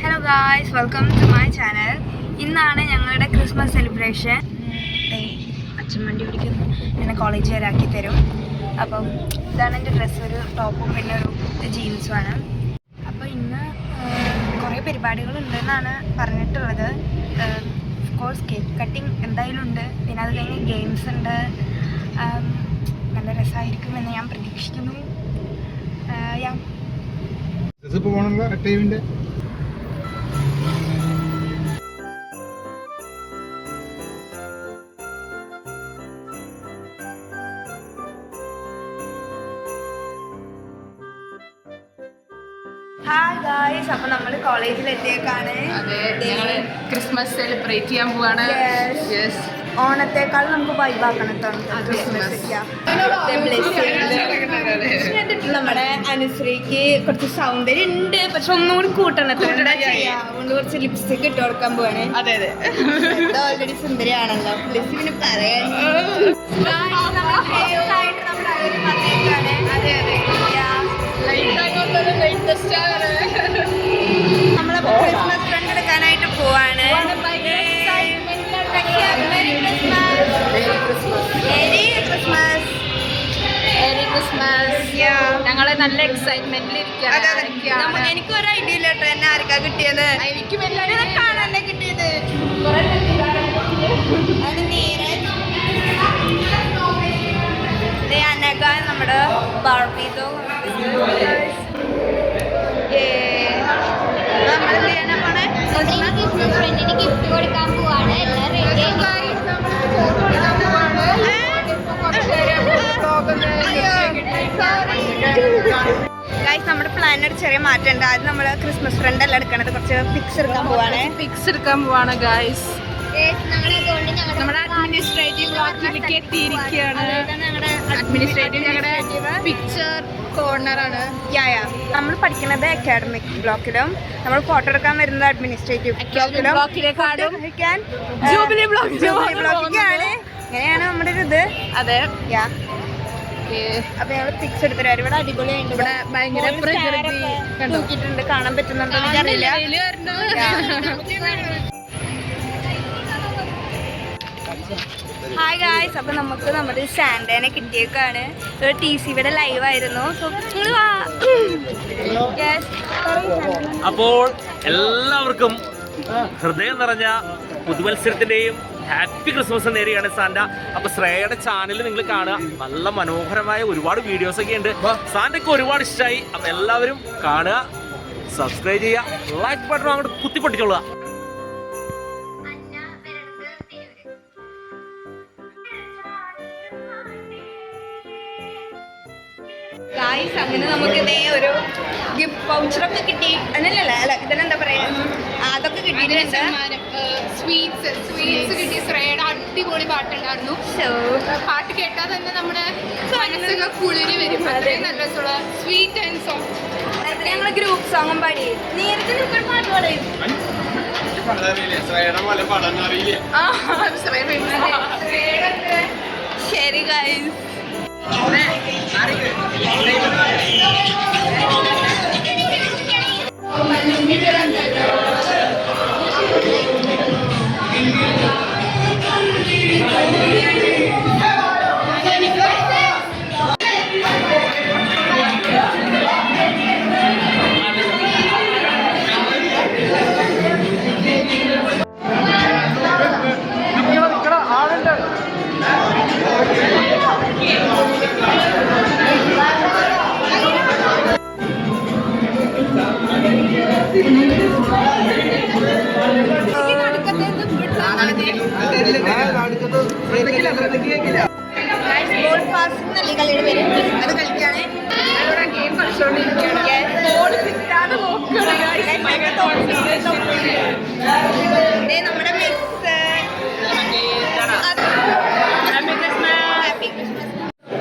Hello guys, welcome to my channel. ഇന്നാണ് ഞങ്ങളുടെ Christmas celebration. അച്ഛൻ വണ്ടി പിടിക്കുന്നു, എന്നെ കോളേജ് വരാക്കി തരും. അപ്പം ഇതാണ് എൻ്റെ ഡ്രസ്സ്, ഒരു ടോപ്പും പിന്നെ ഒരു ജീൻസുമാണ്. അപ്പോൾ ഇന്ന് കുറേ പരിപാടികളുണ്ടെന്നാണ് പറഞ്ഞിട്ടുള്ളത്. ഓഫ് കോഴ്സ് കേക്ക് കട്ടിങ് എന്തായാലും ഉണ്ട്, പിന്നെ അത് കഴിഞ്ഞ് ഗെയിംസ് ഉണ്ട്. നല്ല രസമായിരിക്കുമെന്ന് ഞാൻ പ്രതീക്ഷിക്കുന്നു. ഹായ് ഗായ്സ്, അപ്പോൾ നമ്മൾ കോളേജിലെത്തിയേക്കാണ്. ക്രിസ്മസ് സെലിബ്രേറ്റ് ചെയ്യാൻ പോവാണ്. ഓണത്തെക്കാൾ നമുക്ക് വൈബാക്കണം നമ്മുടെ അനുശ്രീക്ക് കുറച്ച് സൗന്ദര്യം ഉണ്ട്, പക്ഷെ ഒന്നുകൂടി കൂട്ടണം. അതുകൊണ്ട് കുറച്ച് ലിപ്സ്റ്റിക് ഇട്ട് കൊടുക്കാൻ പോവാണ്. അതെ അതെ, ഓൾറെഡി സുന്ദരിയാണല്ലോ, ലിപ്സ്റ്റിക്കിന് പറയാൻ. നമ്മളപ്പോ ക്രിസ്മസ് ഫ്രണ്ട് എടുക്കാനായിട്ട് പോവാണ്. ഞങ്ങള് നല്ല എക്സൈറ്റ്മെന്റിൽ ഇരിക്കുകയാണ്. എനിക്കൊരു ഐഡിയ ഇല്ല കേട്ടോ, എന്നെ ആർക്കാ കിട്ടിയത്. എനിക്കും എല്ലാവരും കാണാനേ കിട്ടിയത്. അനക നമ്മുടെ ബാർബിതോ നമ്മളെന്ത് ചെയ്യാനാ പോണേ? ഫ്രണ്ടിന് ഗിഫ്റ്റ് കൊടുക്കാൻ പോവാണ്. എല്ലാം റെഡി ഗൈസ്, നമ്മുടെ പ്ലാനിന് ഒരു ചെറിയ മാറ്റം ഉണ്ട്. ആദ്യം നമ്മൾ ക്രിസ്മസ് ഫ്രണ്ട് അല്ല എടുക്കണത്, കുറച്ച് പിക്സ് എടുക്കാൻ പോവാണ്. ഗൈസ്, നമ്മുടെ അഡ്മിനിസ്ട്രേറ്റീവ് ബ്ലോക്കിലേക്ക് എത്തിയിരിക്കുകയാണ്. അഡ്മിനിസ്ട്രേറ്റീവ് ഞങ്ങളുടെ പിക്ചർ കോർണറാണ്. നമ്മൾ പഠിക്കുന്നത് അക്കാഡമിക് ബ്ലോക്കിലും, നമ്മൾ ഫോട്ടോ എടുക്കാൻ വരുന്നത് അഡ്മിനിസ്ട്രേറ്റീവ് ബ്ലോക്കിലേക്കാണ്. ജൂബിലി ബ്ലോക്കിലേക്കാണ്. അങ്ങനെയാണ് നമ്മുടെ ഒരു ഇത്. അതെ, അപ്പൊ ഞങ്ങൾ പിക്സ് എടുത്തരാം. ഇവിടെ അടിപൊളിയായിട്ട് ഇവിടെ ഭയങ്കര പ്രകൃതി നോക്കിയിട്ടുണ്ട്, കാണാൻ പറ്റുന്നുണ്ടോ എനിക്കറിയില്ല. ഹായ് ഗായ്സ്, അപ്പോൾ നമുക്ക് നമ്മുടെ സാന്റേനെ കിട്ടിയേക്കാണ്. ഒരു TCVയുടെ ലൈവ് ആയിരുന്നു. അപ്പോൾ എല്ലാവർക്കും ഹൃദയം നിറഞ്ഞ പുതുവത്സരത്തിന്റെയും ഹാപ്പി ക്രിസ്മസ് നേരെയാണ് സാന്റ. അപ്പൊ ശ്രേയയുടെ ചാനൽ നിങ്ങൾ കാണുക, നല്ല മനോഹരമായ ഒരുപാട് വീഡിയോസ് ഒക്കെ ഉണ്ട്. സാന്റയ്ക്ക് ഒരുപാട് ഇഷ്ടമായി. അപ്പൊ എല്ലാവരും കാണുക, സബ്സ്ക്രൈബ് ചെയ്യുക, ലൈക്ക് ബട്ടൺ അങ്ങോട്ട് കുത്തിപ്പൊട്ടിച്ചോളുക. ഗായ്സ്, അങ്ങനെ നമുക്ക് ഇതേ ഒരു ഗിഫ്റ്റ് വൗച്ചറൊക്കെ കിട്ടി. അല്ല ഇതിനെന്താ പറയാ, അതൊക്കെ കിട്ടിയിട്ടുണ്ട്. സ്വീറ്റ്സ് കിട്ടി. ശ്രേയയുടെ അടിപൊളി പാട്ടുണ്ടായിരുന്നു. പാട്ട് കേട്ടാൽ തന്നെ നമ്മുടെ മനസ്സൊക്കെ കുളിരി വരും. അത്രയും നല്ല രസമുള്ള സ്വീറ്റ് ആൻഡ് സോഫ്റ്റ്. ഞങ്ങൾ ഗ്രൂപ്പ് സോങ്ങും പാടി. നേരത്തെ നിങ്ങൾക്ക് പാട്ട് പാടും. ശരി ഗായ്സ്. കളിയുടെ പേര് അത് കളിക്കാണ്. ഗെയിം കളിച്ചോണ്ടിരിക്കുകയാണ്. നമ്മുടെ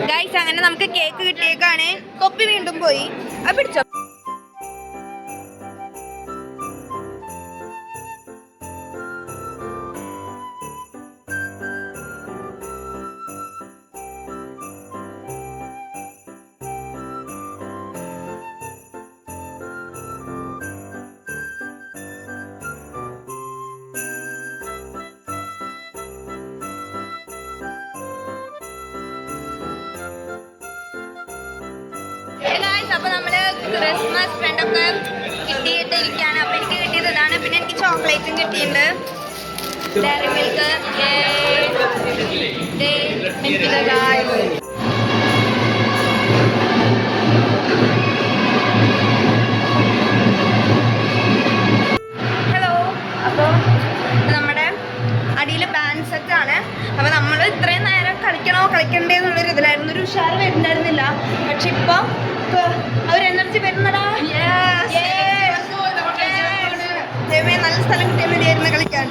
ഗൈസ്, അങ്ങനെ നമുക്ക് കേക്ക് കിട്ടിയേക്കാണ്. കൊപ്പി വീണ്ടും പോയി. അത് പിടിച്ചോ. ഗൈസ്, അപ്പോൾ നമ്മള് ക്രിസ്മസ് ഫ്രണ്ടൊക്കെ കിട്ടിയിട്ടിരിക്കുകയാണ്. അപ്പോൾ എനിക്ക് കിട്ടിയത് ഇതാണ്. പിന്നെ എനിക്ക് ചോക്ലേറ്റും കിട്ടിയിട്ടുണ്ട്, ഡയറി മിൽക്ക്. ഹലോ, അപ്പോൾ നമ്മുടെ അടിയിൽ ബാൻഡ് സെറ്റാണ്. അപ്പോൾ നമ്മൾ ഇത്രയും നേരം കളിക്കണ്ടേ എന്നുള്ളൊരു ഇതിലായിരുന്നു, ഒരു ഉഷാർ വരുന്നുണ്ടായിരുന്നില്ല. പക്ഷെ ഇപ്പം അവർ എനർജി വരുന്നടാ. ദൈവമേ, നല്ല സ്ഥലം കിട്ടിയാൽ മതിയായിരുന്നു കളിക്കാൻ.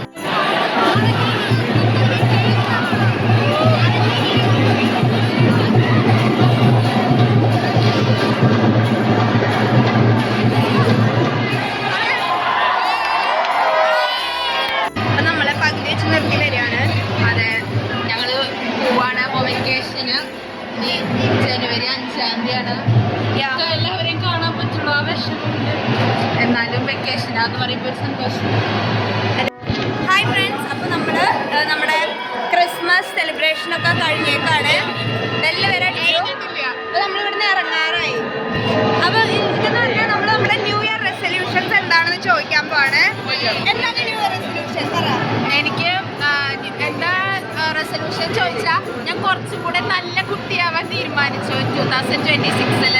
നമ്മളെ പകുതി വെച്ച് നിർത്തി വരികയാണ്. അതെ, ഞങ്ങൾ പോവാണ്. അപ്പോൾ വെക്കേഷന് ഇനി ജനുവരി 5-ാം തീയതിയാണ്. എല്ലാവരെയും കാണാൻ പറ്റുള്ളൂ. ആ വിഷമമുണ്ട്, എന്നാലും വെക്കേഷനാന്ന് പറയുമ്പോൾ ഒരു സന്തോഷം. ഹായ് ഫ്രണ്ട്സ്, അപ്പോൾ നമ്മൾ നമ്മുടെ ക്രിസ്മസ് സെലിബ്രേഷനൊക്കെ കഴിഞ്ഞേക്കാണ്. എല്ലാവരും അപ്പോൾ നമ്മളിവിടുന്ന് ഇറങ്ങാറായി. അപ്പോൾ ഇതെന്ന് പറഞ്ഞാൽ നമ്മൾ നമ്മുടെ ന്യൂ ഇയർ റെസൊല്യൂഷൻസ് എന്താണെന്ന് ചോദിക്കാൻ പോവാണ്. എന്താണ് ന്യൂ ഇയർ റെസൊല്യൂഷൻ? പറ. എനിക്ക് എന്താ റെസൊല്യൂഷൻ ചോദിച്ചാൽ, ഞാൻ കുറച്ചും കൂടെ നല്ല കുട്ടിയാവാൻ തീരുമാനിച്ചു 2026-ൽ.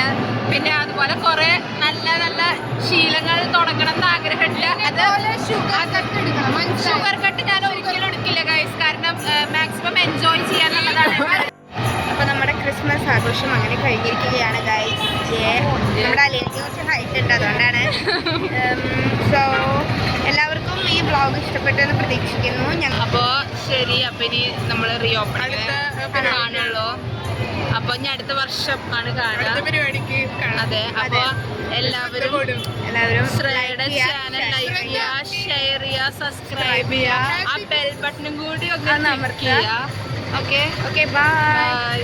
പിന്നെ അതുപോലെ കുറേ നല്ല നല്ല ശീലങ്ങൾ തുടങ്ങണം എന്ന് ആഗ്രഹമുണ്ട്. അത് ഷുഗർ കട്ട് ഞാൻ ഒരിക്കലും എടുക്കില്ല ഗൈസ്, കാരണം മാക്സിമം എൻജോയ് ചെയ്യാനുള്ളതാണ്. അപ്പോൾ നമ്മുടെ ക്രിസ്മസ് ആഘോഷം അങ്ങനെ കഴിഞ്ഞിരിക്കുകയാണ് ഗൈസ്. നമ്മുടെ അലിയനിക്ക് കുറച്ച് ഹൈറ്റ് ഉണ്ട്, അതുകൊണ്ടാണ്. സോ എല്ലാവർക്കും ഈ വ്ളോഗ് ഇഷ്ടപ്പെട്ടെന്ന് പ്രതീക്ഷിക്കുന്നു. ഞങ്ങൾ അപ്പോൾ ശരി, അപ്പം ഇനി നമ്മൾ റീഓപ്പൺ കാണുള്ളൂ. അപ്പോൾ ഇനി അടുത്ത വർഷം ആണ് കാണുക. അതെ, അപ്പോൾ എല്ലാവരും ശ്രേയയുടെ ചാനൽ ലൈക്ക് ചെയ്യുക, ഷെയർ ചെയ്യുക, സബ്സ്ക്രൈബ് ചെയ്യുക, ആ ബെൽ ബട്ടണും കൂടി ഒന്ന് അമർത്തുക. Okay, okay, by.